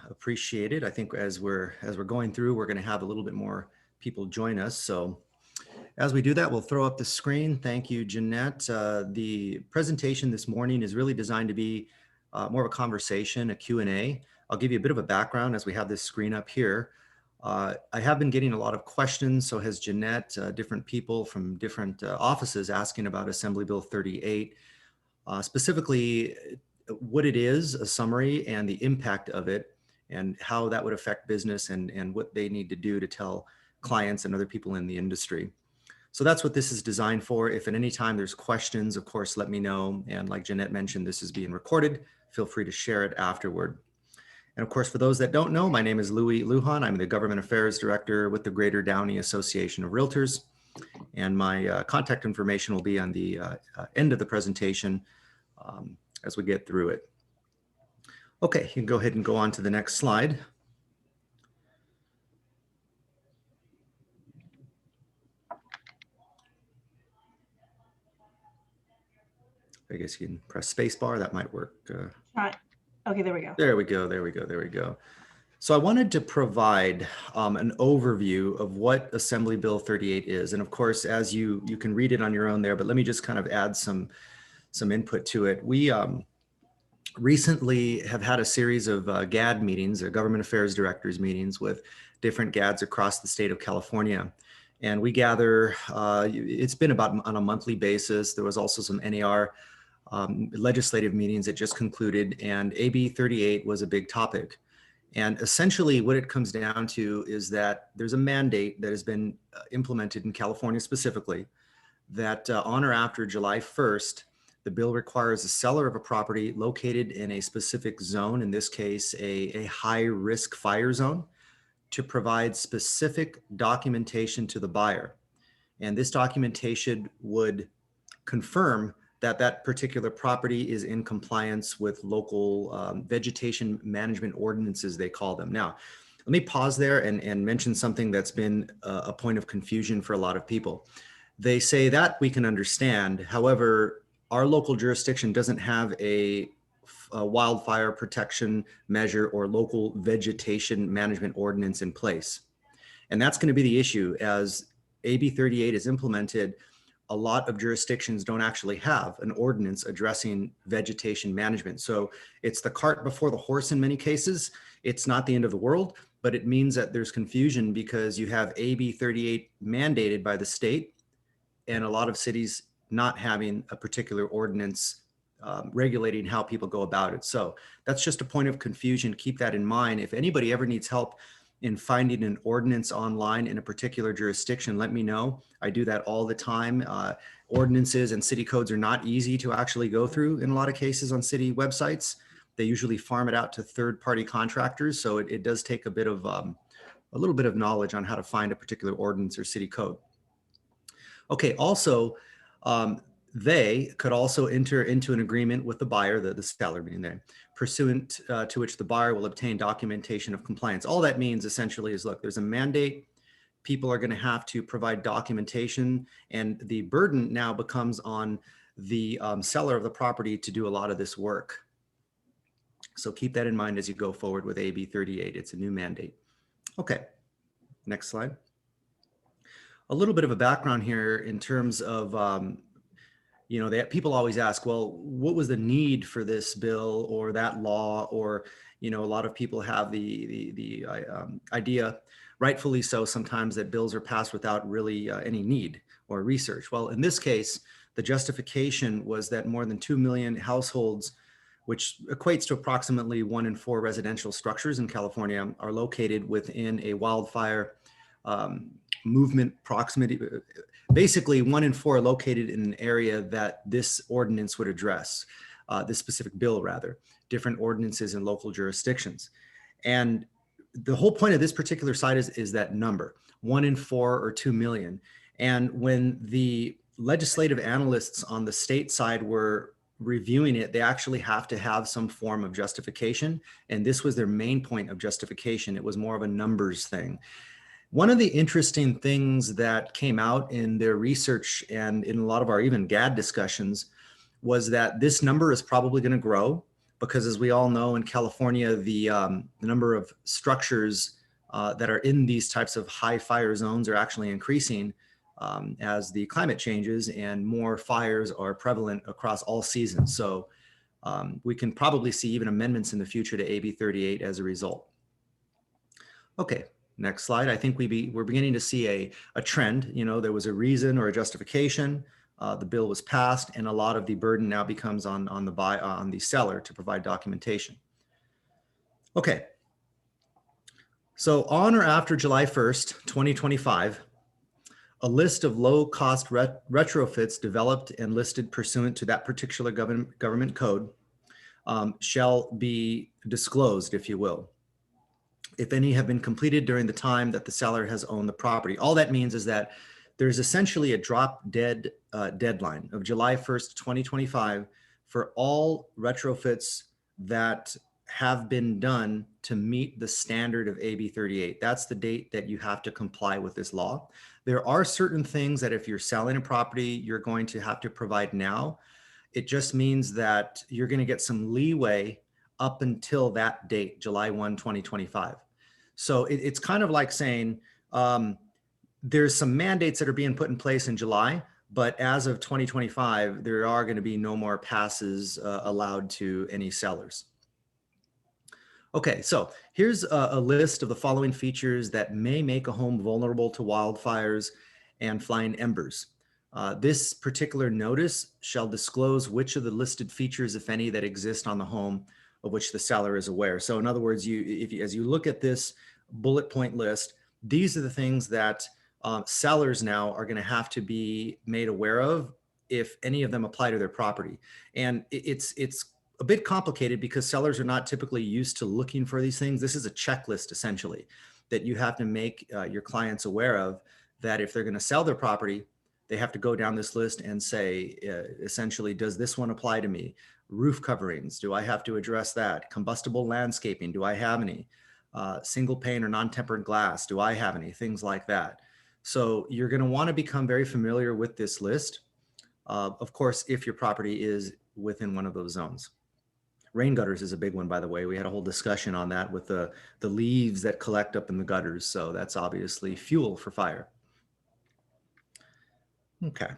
Appreciate it. I think as we're going through, we're going to have a little bit more people join us. So as we do that, we'll throw up the screen. Thank you, Jeanette. The presentation this morning is really designed to be more of a conversation, a Q&A. I'll give you a bit of a background as we have this screen up here. I have been getting a lot of questions, so has Jeanette, different people from different offices asking about Assembly Bill 38, specifically what it is, a summary, and the impact of it, and how that would affect business and what they need to do to tell clients and other people in the industry. So that's what this is designed for. If at any time there's questions, of course, let me know. And like Jeanette mentioned, this is being recorded. Feel free to share it afterward. And of course, for those that don't know, my name is Louie Lujan. I'm the Government Affairs Director with the Greater Downey Association of Realtors. And my contact information will be on the end of the presentation as we get through it. Okay, you can go ahead and go on to the next slide. I guess you can press space bar, that might work. Okay, there we go. There we go, there we go, there we go. So I wanted to provide an overview of what Assembly Bill 38 is. And of course, as you can read it on your own there, but let me just kind of add some input to it. We recently have had a series of GAD meetings, or Government Affairs Directors meetings, with different GADs across the state of California. And we gather, it's been about on a monthly basis. There was also some NAR legislative meetings that just concluded, and AB 38 was a big topic. And essentially what it comes down to is that there's a mandate that has been implemented in California specifically, that on or after July 1st, the bill requires the seller of a property located in a specific zone, in this case, a high risk fire zone, to provide specific documentation to the buyer. And this documentation would confirm that that particular property is in compliance with local vegetation management ordinances, they call them. Now, let me pause there and mention something that's been a point of confusion for a lot of people. They say that we can understand. However, our local jurisdiction doesn't have a wildfire protection measure or local vegetation management ordinance in place. And that's going to be the issue. As AB 38 is implemented, a lot of jurisdictions don't actually have an ordinance addressing vegetation management. So it's the cart before the horse in many cases. It's not the end of the world, but it means that there's confusion because you have AB 38 mandated by the state and a lot of cities not having a particular ordinance regulating how people go about it. So that's just a point of confusion. Keep that in mind. If anybody ever needs help in finding an ordinance online in a particular jurisdiction, let me know. I do that all the time. Ordinances and city codes are not easy to actually go through in a lot of cases on city websites. They usually farm it out to third-party contractors. So it does take a little bit of knowledge on how to find a particular ordinance or city code. Okay, also, they could also enter into an agreement with the buyer, the seller being there, pursuant to which the buyer will obtain documentation of compliance. All that means essentially is, look, there's a mandate. People are going to have to provide documentation, and the burden now becomes on the seller of the property to do a lot of this work. So keep that in mind as you go forward with AB 38. It's a new mandate. Okay, next slide. A little bit of a background here in terms of that people always ask, well, what was the need for this bill or that law? Or, a lot of people have the idea, rightfully so sometimes, that bills are passed without really any need or research. Well, in this case, the justification was that more than 2 million households, which equates to approximately 1 in 4 residential structures in California, are located within a wildfire movement proximity. Basically, 1 in 4 are located in an area that this ordinance would address, this specific bill rather, different ordinances in local jurisdictions. And the whole point of this particular site is that number, 1 in 4 or 2 million. And when the legislative analysts on the state side were reviewing it, they actually have to have some form of justification. And this was their main point of justification. It was more of a numbers thing. One of the interesting things that came out in their research and in a lot of our even GAD discussions was that this number is probably going to grow. because as we all know, in California, the number of structures that are in these types of high fire zones are actually increasing as the climate changes and more fires are prevalent across all seasons. So we can probably see even amendments in the future to AB 38 as a result. Okay, next slide. I think we're beginning to see a trend. You know, there was a reason or a justification. The bill was passed, and a lot of the burden now becomes on the seller to provide documentation. Okay. So on or after July 1st, 2025, a list of low-cost retrofits developed and listed pursuant to that particular government code shall be disclosed, if you will, if any have been completed during the time that the seller has owned the property. All that means is that there's essentially a drop-dead deadline of July 1st, 2025 for all retrofits that have been done to meet the standard of AB 38. That's the date that you have to comply with this law. There are certain things that if you're selling a property, you're going to have to provide now. It just means that you're going to get some leeway up until that date, July 1, 2025. So it's kind of like saying there's some mandates that are being put in place in July, but as of 2025, there are going to be no more passes allowed to any sellers. Okay, so here's a list of the following features that may make a home vulnerable to wildfires and flying embers. This particular notice shall disclose which of the listed features, if any, that exist on the home of which the seller is aware. So in other words, as you look at this bullet point list, these are the things that sellers now are going to have to be made aware of if any of them apply to their property. And it's a bit complicated because sellers are not typically used to looking for these things. This is a checklist essentially that you have to make your clients aware of, that if they're going to sell their property, they have to go down this list and say, essentially, does this one apply to me? Roof coverings, do I have to address that? Combustible landscaping, do I have any? Single pane or non-tempered glass, do I have any? Things like that. So you're going to want to become very familiar with this list, of course, if your property is within one of those zones. Rain gutters is a big one, by the way. We had a whole discussion on that with the leaves that collect up in the gutters. So that's obviously fuel for fire. Okay.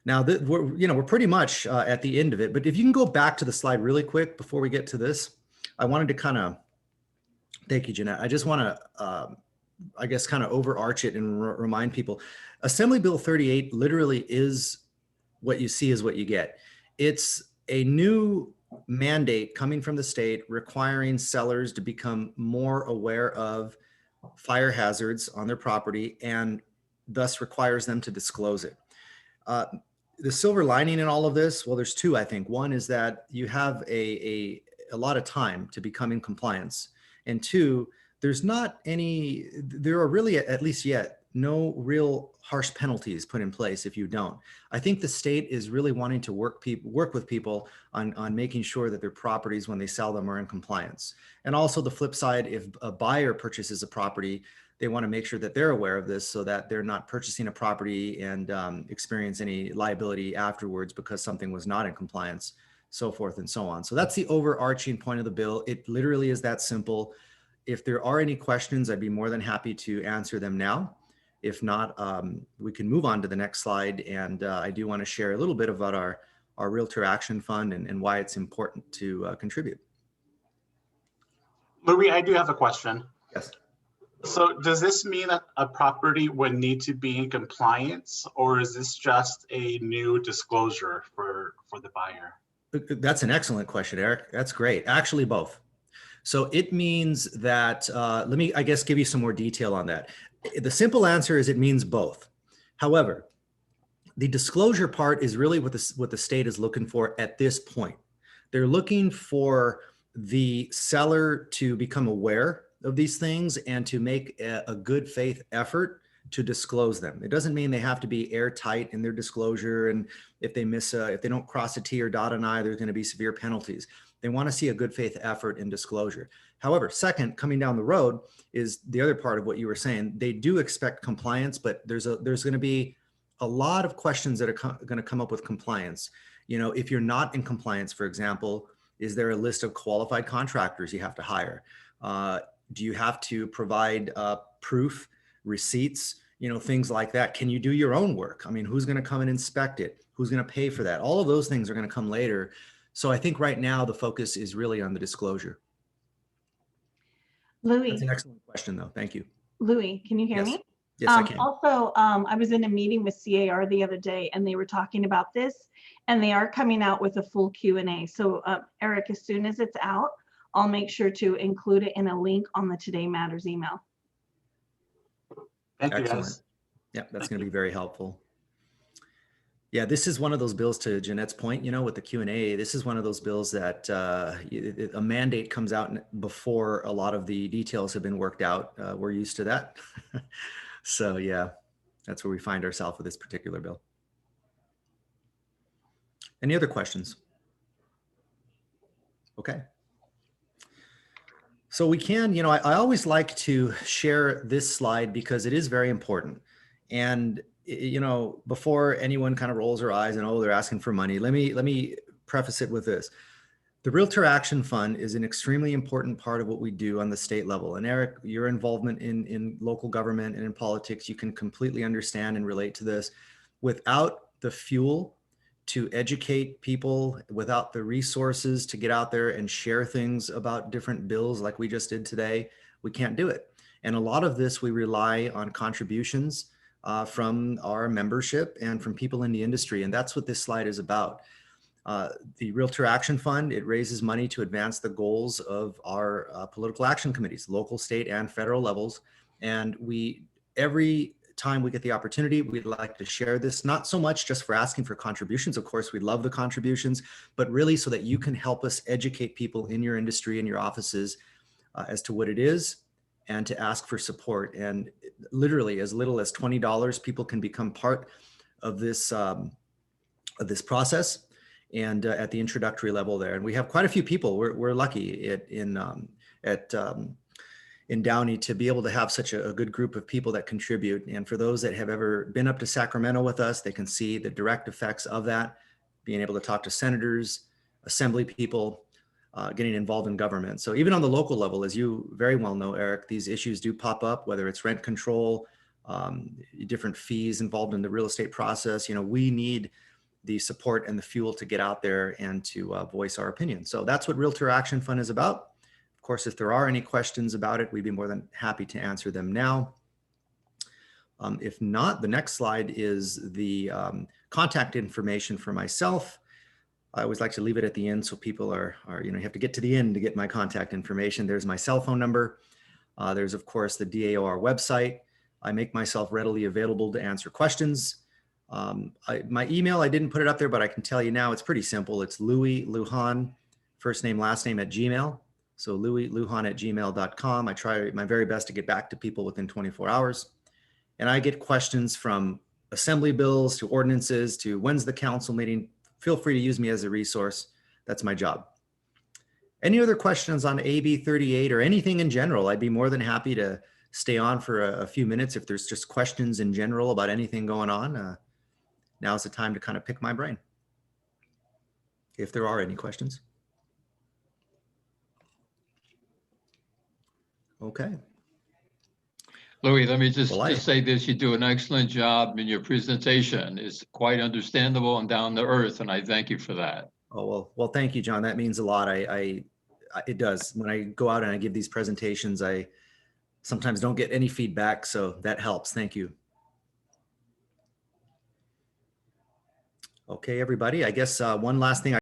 Now we're pretty much at the end of it, but if you can go back to the slide really quick before we get to this, I wanted to kind of, thank you, Jeanette. I just want to, I guess, kind of overarch it and remind people, Assembly Bill 38 literally is what you see is what you get. It's a new mandate coming from the state requiring sellers to become more aware of fire hazards on their property and thus requires them to disclose it. The silver lining in all of this, well, there's two, I think. One is that you have a lot of time to become in compliance. And two, there are really, at least yet, no real harsh penalties put in place if you don't. I think the state is really wanting to work with people on making sure that their properties, when they sell them, are in compliance. And also the flip side, if a buyer purchases a property, they want to make sure that they're aware of this so that they're not purchasing a property and experience any liability afterwards because something was not in compliance, so forth and so on. So that's the overarching point of the bill. It literally is that simple. If there are any questions, I'd be more than happy to answer them now. If not, we can move on to the next slide. And I do want to share a little bit about our Realtor Action Fund and why it's important to contribute. Louie, I do have a question. Yes. So does this mean that a property would need to be in compliance, or is this just a new disclosure for the buyer? That's an excellent question, Eric. That's great. Actually, both. So it means that, let me, I guess, give you some more detail on that. The simple answer is it means both. However, the disclosure part is really what the state is looking for at this point. They're looking for the seller to become aware of these things and to make a good faith effort to disclose them. It doesn't mean they have to be airtight in their disclosure. And if they if they don't cross a T or dot an I, there's going to be severe penalties. They want to see a good faith effort in disclosure. However, second, coming down the road is the other part of what you were saying. They do expect compliance, but there's going to be a lot of questions that are going to come up with compliance. You know, if you're not in compliance, for example, Is there a list of qualified contractors you have to hire? Do you have to provide proof, receipts, things like that? Can you do your own work? I mean, who's going to come and inspect it? Who's going to pay for that? All of those things are going to come later. So I think right now the focus is really on the disclosure. Louie. That's an excellent question, though. Thank you. Louie, can you hear me? Yes, I can. Also, I was in a meeting with CAR the other day, and they were talking about this, and they are coming out with a full Q&A. So Eric, as soon as it's out, I'll make sure to include it in a link on the Today Matters email. Thank you, Excellent. guys. Yeah, that's going to be very helpful. Yeah, this is one of those bills, to Jeanette's point, with the Q&A, this is one of those bills that a mandate comes out before a lot of the details have been worked out. We're used to that. So yeah, that's where we find ourselves with this particular bill. Any other questions? Okay. So we can, I always like to share this slide because it is very important. And before anyone kind of rolls their eyes and, oh, they're asking for money, let me preface it with this. The Realtor Action Fund is an extremely important part of what we do on the state level. And Eric, your involvement in local government and in politics, you can completely understand and relate to this. Without the fuel to educate people, without the resources to get out there and share things about different bills like we just did today, we can't do it. And a lot of this, we rely on contributions from our membership and from people in the industry. And that's what this slide is about. The Realtor Action Fund, it raises money to advance the goals of our political action committees, local, state, and federal levels. And every time we get the opportunity, we'd like to share this, not so much just for asking for contributions. Of course, we love the contributions, but really so that you can help us educate people in your industry and your offices as to what it is and to ask for support. And literally as little as $20, people can become part of this process. And at the introductory level there. And we have quite a few people. We're lucky in Downey to be able to have such a good group of people that contribute. And for those that have ever been up to Sacramento with us, they can see the direct effects of that, being able to talk to senators, assembly people, getting involved in government. So even on the local level, as you very well know, Eric, these issues do pop up, whether it's rent control, different fees involved in the real estate process. We need the support and the fuel to get out there and to voice our opinion. So that's what Realtor Action Fund is about. Of course, if there are any questions about it, we'd be more than happy to answer them now. If not, the next slide is the contact information for myself. I always like to leave it at the end so people are you have to get to the end to get my contact information. There's my cell phone number. There's, of course, the DAOR website. I make myself readily available to answer questions. My email, I didn't put it up there, but I can tell you now, it's pretty simple. It's Louie Lujan, first name, last name at Gmail. So louielujan@gmail.com. I try my very best to get back to people within 24 hours. And I get questions from assembly bills to ordinances to when's the council meeting. Feel free to use me as a resource. That's my job. Any other questions on AB38 or anything in general? I'd be more than happy to stay on for a few minutes if there's just questions in general about anything going on. Now's the time to kind of pick my brain, if there are any questions. Okay. Louie, let me just say this. You do an excellent job in your presentation. It's quite understandable and down to earth, and I thank you for that. Oh, well, thank you, John. That means a lot. It does. When I go out and I give these presentations, I sometimes don't get any feedback, so that helps. Thank you. Okay, everybody, I guess one last thing